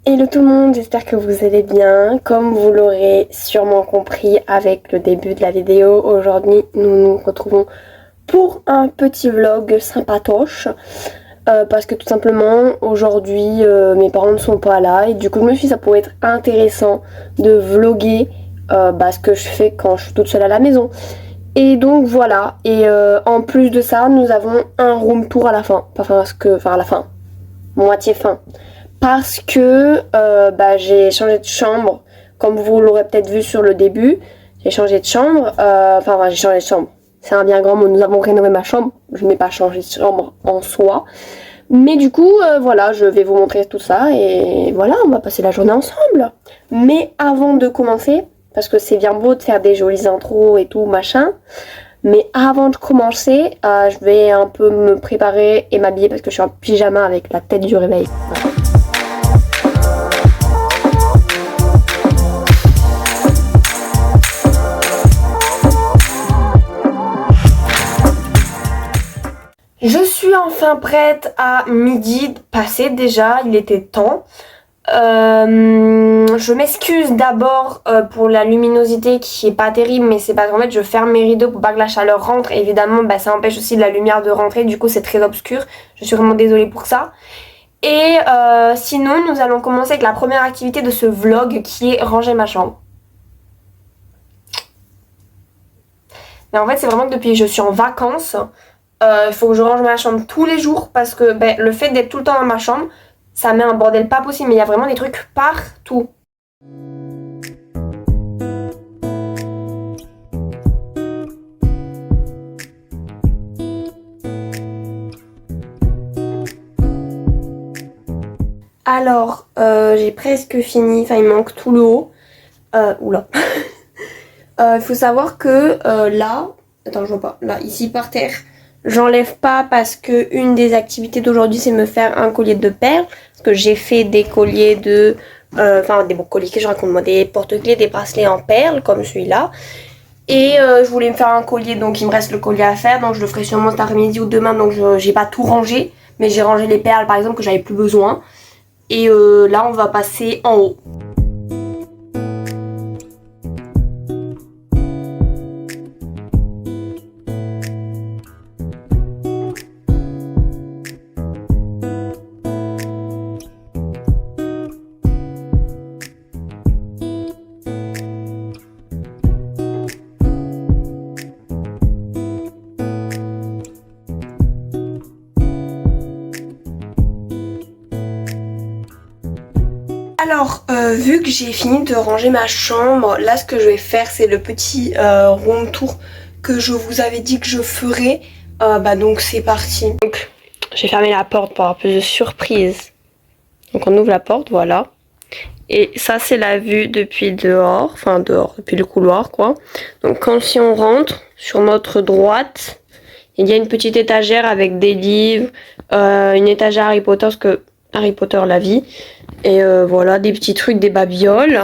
Hello tout le monde, j'espère que vous allez bien. Comme vous l'aurez sûrement compris avec le début de la vidéo, aujourd'hui nous nous retrouvons pour un petit vlog sympatoche. Parce que tout simplement aujourd'hui mes parents ne sont pas là et du coup je me suis dit ça pourrait être intéressant de vlogger ce que je fais quand je suis toute seule à la maison. Et donc voilà, et en plus de ça nous avons un room tour à la fin, à la fin, moitié fin. Parce que j'ai changé de chambre, comme vous l'aurez peut-être vu sur le début, j'ai changé de chambre, j'ai changé de chambre, c'est un bien grand mot, nous avons rénové ma chambre, je n'ai pas changé de chambre en soi, mais du coup voilà, je vais vous montrer tout ça et voilà, on va passer la journée ensemble. Mais avant de commencer, parce que c'est bien beau de faire des jolies intros et tout machin, mais avant de commencer, je vais un peu me préparer et m'habiller parce que je suis en pyjama avec la tête du réveil. Je suis enfin prête à midi passé déjà, il était temps. Je m'excuse d'abord pour la luminosité qui est pas terrible, mais c'est parce qu'en fait je ferme mes rideaux pour pas que la chaleur rentre. Évidemment ça empêche aussi la lumière de rentrer, du coup c'est très obscur. Je suis vraiment désolée pour ça. Et sinon nous allons commencer avec la première activité de ce vlog qui est ranger ma chambre. Mais en fait c'est vraiment que depuis que je suis en vacances, il faut que je range ma chambre tous les jours parce que le fait d'être tout le temps dans ma chambre, ça met un bordel pas possible, mais il y a vraiment des trucs partout. Alors, j'ai presque fini, enfin il manque tout le haut. Oula. Il faut savoir que là, attends je vois pas, là ici par terre, j'enlève pas parce que une des activités d'aujourd'hui c'est me faire un collier de perles. Parce que j'ai fait des colliers de... des bons colliers que je raconte moi, des porte-clés, des bracelets en perles comme celui-là. Et je voulais me faire un collier, donc il me reste le collier à faire. Donc je le ferai sûrement cet après-midi ou demain, donc j'ai pas tout rangé. Mais j'ai rangé les perles par exemple que j'avais plus besoin. Et là on va passer en haut. Alors, vu que j'ai fini de ranger ma chambre, là ce que je vais faire c'est le petit room tour que je vous avais dit que je ferais. Donc c'est parti. Donc j'ai fermé la porte pour avoir plus de surprise. Donc on ouvre la porte, voilà. Et ça c'est la vue depuis dehors, depuis le couloir quoi. Donc quand si on rentre, sur notre droite, il y a une petite étagère avec des livres, une étagère Harry Potter parce que Harry Potter la vie. Et voilà, des petits trucs, des babioles.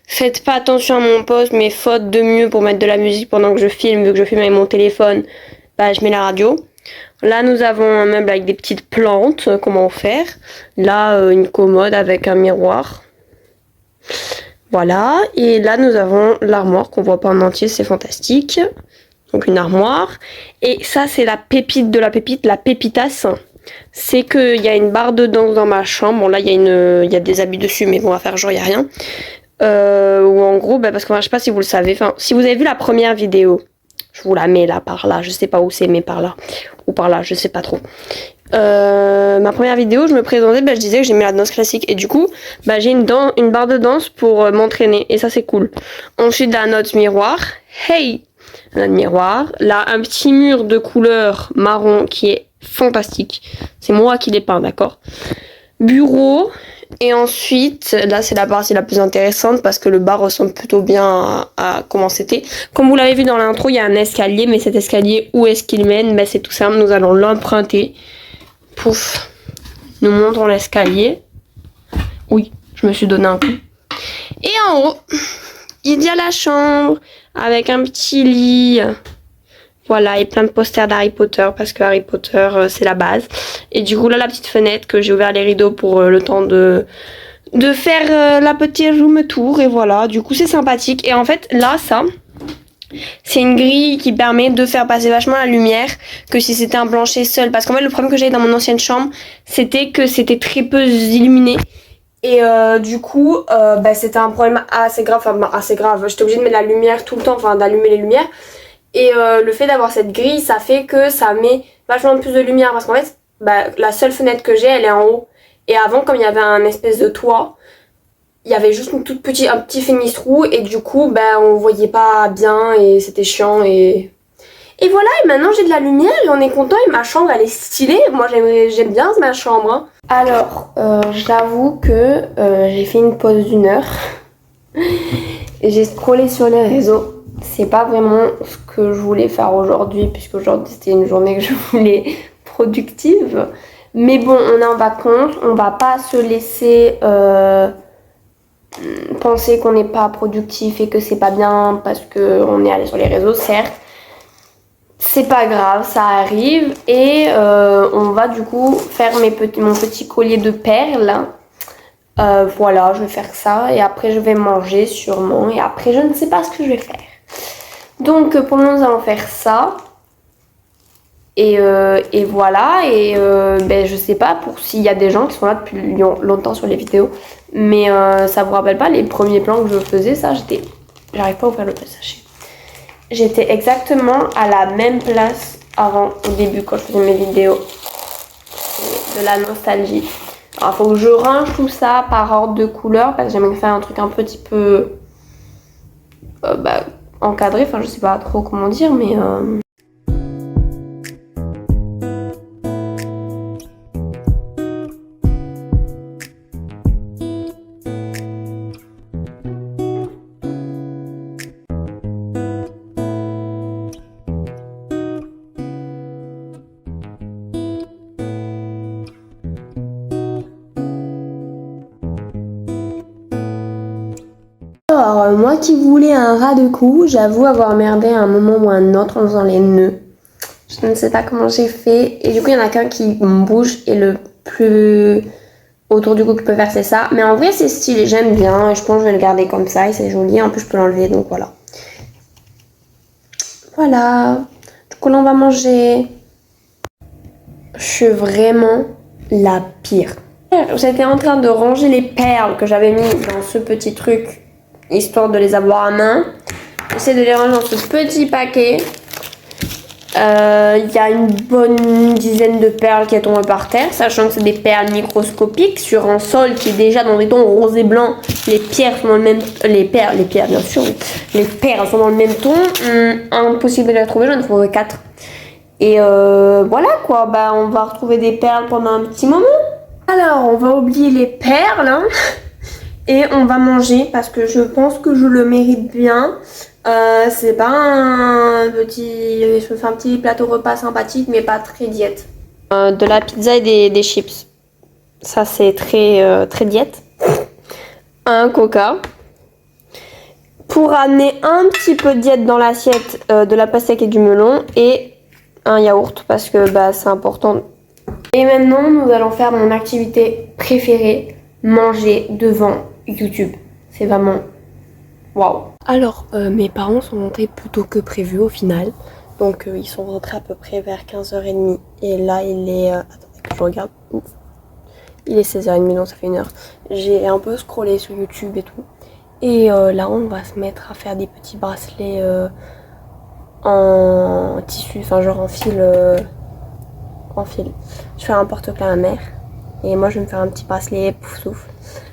Faites pas attention à mon poste, mais faute de mieux pour mettre de la musique pendant que je filme, vu que je filme avec mon téléphone, je mets la radio. Là, nous avons un meuble avec des petites plantes, comment faire. Là, une commode avec un miroir. Voilà, et là, nous avons l'armoire qu'on voit pas en entier, c'est fantastique. Donc une armoire. Et ça, c'est la pépite de la pépite, la pépitas. C'est qu'il y a une barre de danse dans ma chambre. Bon là il y a des habits dessus mais bon on va faire genre il n'y a rien. Ou en gros parce que je sais pas si vous le savez, si vous avez vu la première vidéo, je vous la mets là par là, je sais pas où c'est mais par là. Ou par là, je sais pas trop. Ma première vidéo je me présentais, je disais que j'aimais la danse classique. Et du coup j'ai une barre de danse pour m'entraîner. Et ça c'est cool. Ensuite là notre miroir. Hey, notre miroir. Là un petit mur de couleur marron qui est fantastique, c'est moi qui l'ai peint, d'accord. Bureau, et ensuite là c'est la partie la plus intéressante parce que le bas ressemble plutôt bien à comment c'était. Comme vous l'avez vu dans l'intro, il y a un escalier, mais cet escalier, où est-ce qu'il mène? C'est tout simple, nous allons l'emprunter. Pouf, nous montrons l'escalier. Oui, je me suis donné un coup. Et en haut, il y a la chambre avec un petit lit. Voilà, et plein de posters d'Harry Potter parce que Harry Potter c'est la base. Et du coup là la petite fenêtre que j'ai ouvert les rideaux pour le temps de de faire la petite room tour et voilà, du coup c'est sympathique. Et en fait là ça c'est une grille qui permet de faire passer vachement la lumière que si c'était un plancher seul, parce qu'en fait le problème que j'avais dans mon ancienne chambre c'était que c'était très peu illuminé et du coup c'était un problème assez grave, enfin assez grave, j'étais obligée de mettre la lumière tout le temps, enfin d'allumer les lumières et le fait d'avoir cette grille ça fait que ça met vachement plus de lumière parce qu'en fait la seule fenêtre que j'ai elle est en haut et avant comme il y avait un espèce de toit il y avait juste un petit fenestrou et du coup on voyait pas bien et c'était chiant et voilà et maintenant j'ai de la lumière et on est content et ma chambre elle est stylée, moi j'aime bien ma chambre hein. Alors j'avoue que j'ai fait une pause d'1 heure et j'ai scrollé sur les réseaux, c'est pas vraiment ce que je voulais faire aujourd'hui puisque aujourd'hui c'était une journée que je voulais productive mais bon on est en vacances, on va pas se laisser penser qu'on n'est pas productif et que c'est pas bien parce qu'on est allé sur les réseaux, certes. C'est pas grave, ça arrive. Et on va du coup faire mon petit collier de perles. Voilà, je vais faire ça. Et après, je vais manger sûrement. Et après, je ne sais pas ce que je vais faire. Donc, pour nous, nous allons faire ça. Et voilà, et je sais pas pour s'il y a des gens qui sont là depuis longtemps sur les vidéos, mais ça vous rappelle pas les premiers plans que je faisais, ça j'arrive pas à ouvrir le sachet. J'étais exactement à la même place avant, au début quand je faisais mes vidéos. C'est de la nostalgie. Alors faut que je range tout ça par ordre de couleur parce que j'aimerais faire un truc un petit peu encadré, enfin je sais pas trop comment dire, mais alors, moi qui voulais un ras de cou, j'avoue avoir merdé à un moment ou à un autre en faisant les nœuds. Je ne sais pas comment j'ai fait. Et du coup, il y en a qu'un qui bouge et le plus autour du cou qui peut faire, c'est ça. Mais en vrai, c'est stylé, j'aime bien. Et je pense que je vais le garder comme ça et c'est joli. En plus, je peux l'enlever, donc voilà. Voilà. Du coup, là, on va manger. Je suis vraiment la pire. J'étais en train de ranger les perles que j'avais mis dans ce petit truc, histoire de les avoir à main. J'essaie de les ranger dans ce petit paquet. Il y a une bonne dizaine de perles qui tombent par terre, sachant que c'est des perles microscopiques sur un sol qui est déjà dans des tons rose et blanc. Les pierres sont dans le même, les perles bien sûr, les perles sont dans le même ton. Impossible de les retrouver, j'en ai trouvé 4. Et voilà quoi, on va retrouver des perles pendant un petit moment. Alors on va oublier les perles hein, et on va manger parce que je pense que je le mérite bien. C'est pas un petit... Je me fais un petit plateau repas sympathique mais pas très diète. De la pizza et des chips. Ça c'est très, très diète. Un coca. Pour amener un petit peu de diète dans l'assiette, de la pastèque et du melon. Et un yaourt parce que c'est important. Et maintenant nous allons faire mon activité préférée. Manger devant YouTube. C'est vraiment... waouh. Alors, mes parents sont rentrés plus tôt que prévu au final. Donc, ils sont rentrés à peu près vers 15h30. Et là, il est... attendez que je regarde. Ouf. Il est 16h30, donc ça fait 1 heure. J'ai un peu scrollé sur YouTube et tout. Et là, on va se mettre à faire des petits bracelets en tissu. Enfin, genre en fil. Je fais un porte-clés à ma mère. Et moi, je vais me faire un petit bracelet pouf souffle.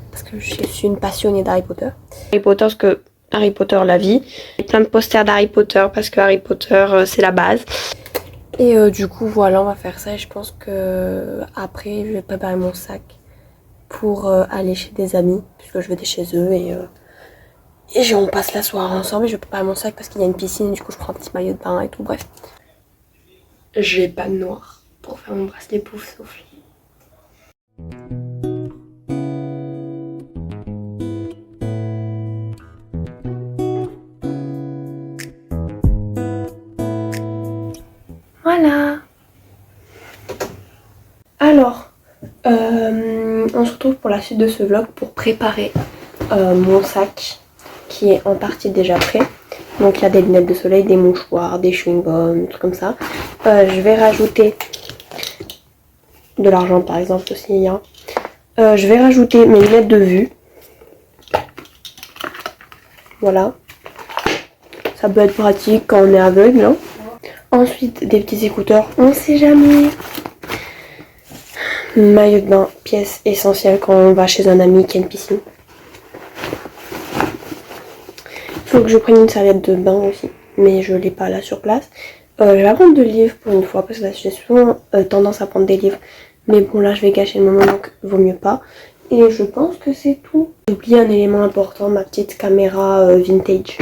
Parce que je suis une passionnée d'Harry Potter. Harry Potter, parce que... Harry Potter la vie. J'ai plein de posters d'Harry Potter parce que Harry Potter c'est la base. Et du coup voilà on va faire ça et je pense que après je vais préparer mon sac pour aller chez des amis puisque je vais chez eux et on passe la soirée ensemble et je vais préparer mon sac parce qu'il y a une piscine et du coup je prends un petit maillot de bain et tout bref. J'ai pas de noir pour faire mon bracelet pouf souffle. Voilà. Alors, se retrouve pour la suite de ce vlog pour préparer mon sac qui est en partie déjà prêt. Donc il y a des lunettes de soleil, des mouchoirs, des chewing-gums, des trucs comme ça. Je vais rajouter de l'argent par exemple aussi. Hein. Je vais rajouter mes lunettes de vue. Voilà. Ça peut être pratique quand on est aveugle. Hein. Ensuite des petits écouteurs, on sait jamais. Maillot de bain, pièce essentielle quand on va chez un ami qui a une piscine. Il faut que je prenne une serviette de bain aussi, mais je l'ai pas là sur place. Je vais pas prendre de livres pour une fois parce que j'ai souvent tendance à prendre des livres. Mais bon là je vais gâcher le moment donc vaut mieux pas. Et je pense que c'est tout. J'ai oublié un élément important, ma petite caméra vintage.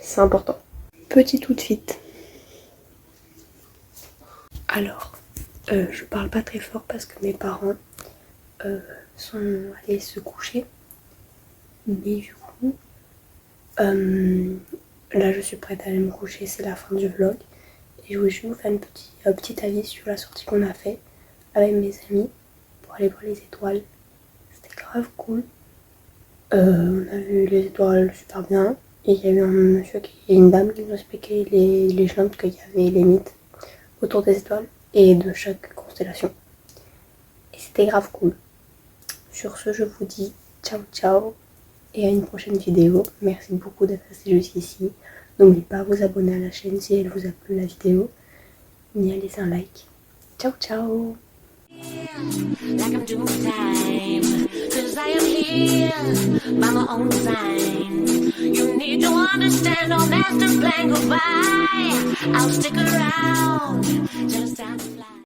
C'est important. Petit outfit. Alors, je parle pas très fort parce que mes parents sont allés se coucher. Mais du coup, là je suis prête à aller me coucher, c'est la fin du vlog. Et je voulais juste vous faire un petit avis sur la sortie qu'on a fait avec mes amis pour aller voir les étoiles. C'était grave cool. On a vu les étoiles super bien. Et il y a eu un monsieur et une dame qui nous expliquaient les légendes qu'il y avait les mythes autour des étoiles et de chaque constellation. Et c'était grave cool. Sur ce, je vous dis ciao ciao et à une prochaine vidéo. Merci beaucoup d'être resté jusqu'ici. N'oubliez pas de vous abonner à la chaîne si elle vous a plu la vidéo. Ni à laisser un like. Ciao ciao. Like I'm doing time, 'cause I am here by my own design. You need to understand, don't master plan goodbye. I'll stick around till it's time to fly.